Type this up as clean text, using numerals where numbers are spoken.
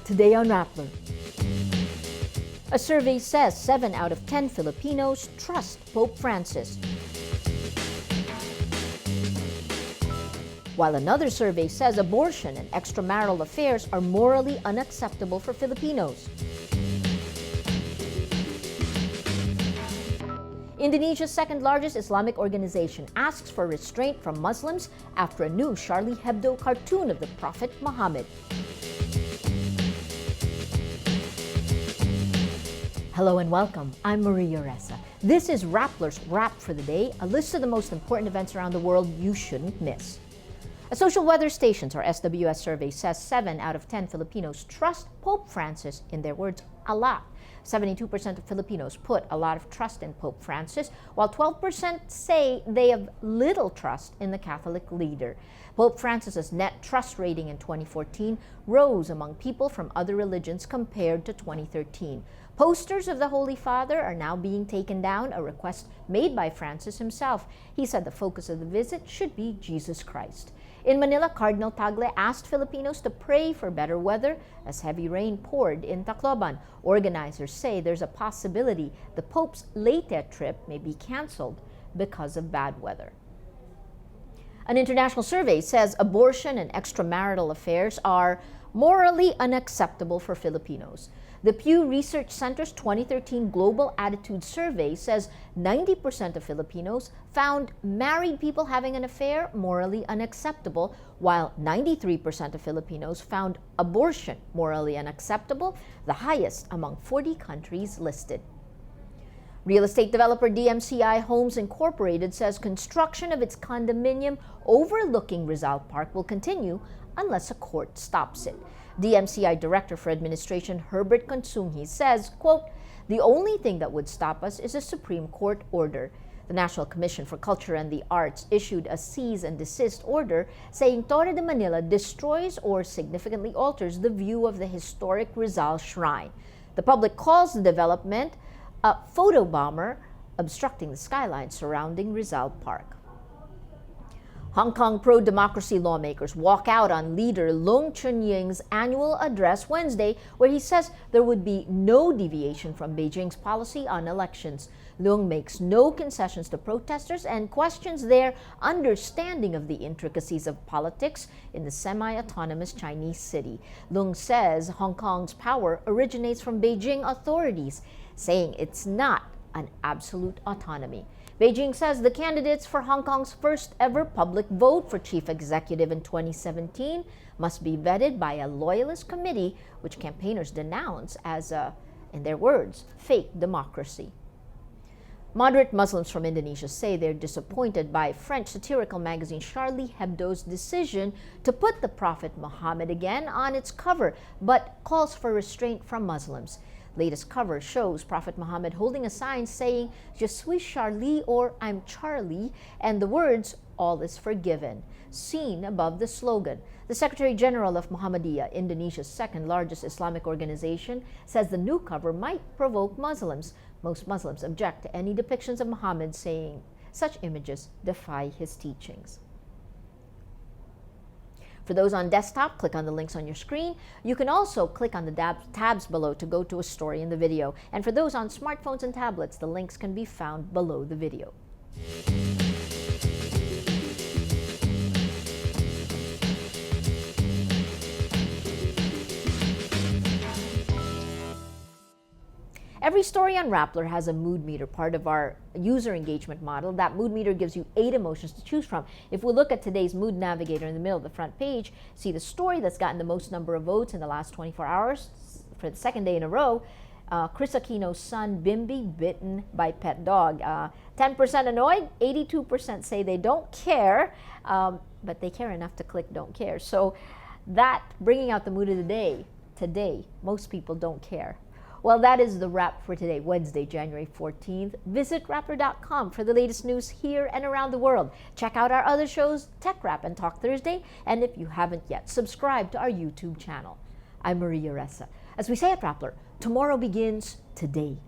Today on Rappler. A survey says 7 out of 10 Filipinos trust Pope Francis, while another survey says abortion and extramarital affairs are morally unacceptable for Filipinos. Indonesia's second-largest Islamic organization asks for restraint from Muslims after a new Charlie Hebdo cartoon of the Prophet Muhammad. Hello and welcome. I'm Maria Ressa. This is Rappler's wRap for the day, a list of the most important events around the world you shouldn't miss. A social weather stations, or SWS survey, says 7 out of 10 Filipinos trust Pope Francis, in their words, a lot. 72% of Filipinos put a lot of trust in Pope Francis, while 12% say they have little trust in the Catholic leader. Pope Francis's net trust rating in 2014 rose among people from other religions compared to 2013. Posters of the Holy Father are now being taken down, a request made by Francis himself. He said the focus of the visit should be Jesus Christ. In Manila, Cardinal Tagle asked Filipinos to pray for better weather as heavy rain poured in Tacloban. Organizers say there's a possibility the Pope's Leyte trip may be canceled because of bad weather. An international survey says abortion and extramarital affairs are morally unacceptable for Filipinos. The Pew Research Center's 2013 Global Attitude Survey says 90% of Filipinos found married people having an affair morally unacceptable, while 93% of Filipinos found abortion morally unacceptable, the highest among 40 countries listed. Real estate developer DMCI Homes Incorporated says construction of its condominium overlooking Rizal Park will continue unless a court stops it. DMCI Director for Administration Herbert Consunghi says, quote, "The only thing that would stop us is a Supreme Court order." The National Commission for Culture and the Arts issued a cease and desist order saying Torre de Manila destroys or significantly alters the view of the historic Rizal Shrine. The public calls the development a photo bomber obstructing the skyline surrounding Rizal Park. Hong Kong pro-democracy lawmakers walk out on leader Leung Chun-ying's annual address Wednesday, where he says there would be no deviation from Beijing's policy on elections. Leung makes no concessions to protesters and questions their understanding of the intricacies of politics in the semi-autonomous Chinese city. Leung says Hong Kong's power originates from Beijing authorities, saying it's not an absolute autonomy. Beijing says the candidates for Hong Kong's first ever public vote for chief executive in 2017 must be vetted by a loyalist committee, which campaigners denounce as a, in their words, fake democracy. Moderate Muslims from Indonesia say they're disappointed by French satirical magazine Charlie Hebdo's decision to put the Prophet Muhammad again on its cover, but calls for restraint from Muslims. Latest cover shows Prophet Muhammad holding a sign saying, "Je suis Charlie," or "I'm Charlie," and the words, "All is forgiven," seen above the slogan. The Secretary General of Muhammadiyah, Indonesia's second-largest Islamic organization, says the new cover might provoke Muslims. Most Muslims object to any depictions of Muhammad, saying such images defy his teachings. For those on desktop, click on the links on your screen. You can also click on the tabs below to go to a story in the video. And for those on smartphones and tablets, the links can be found below the video. Every story on Rappler has a mood meter, part of our user engagement model. That mood meter gives you 8 emotions to choose from. If we look at today's mood navigator in the middle of the front page, see the story that's gotten the most number of votes in the last 24 hours for the second day in a row. Chris Aquino's son, Bimby, bitten by pet dog. 10% annoyed, 82% say they don't care, but they care enough to click don't care. So that, bringing out the mood of the day, today, most people don't care. Well, that is the wrap for today, Wednesday, January 14th. Visit Rappler.com for the latest news here and around the world. Check out our other shows, Tech Wrap and Talk Thursday. And if you haven't yet, subscribe to our YouTube channel. I'm Maria Ressa. As we say at Rappler, tomorrow begins today.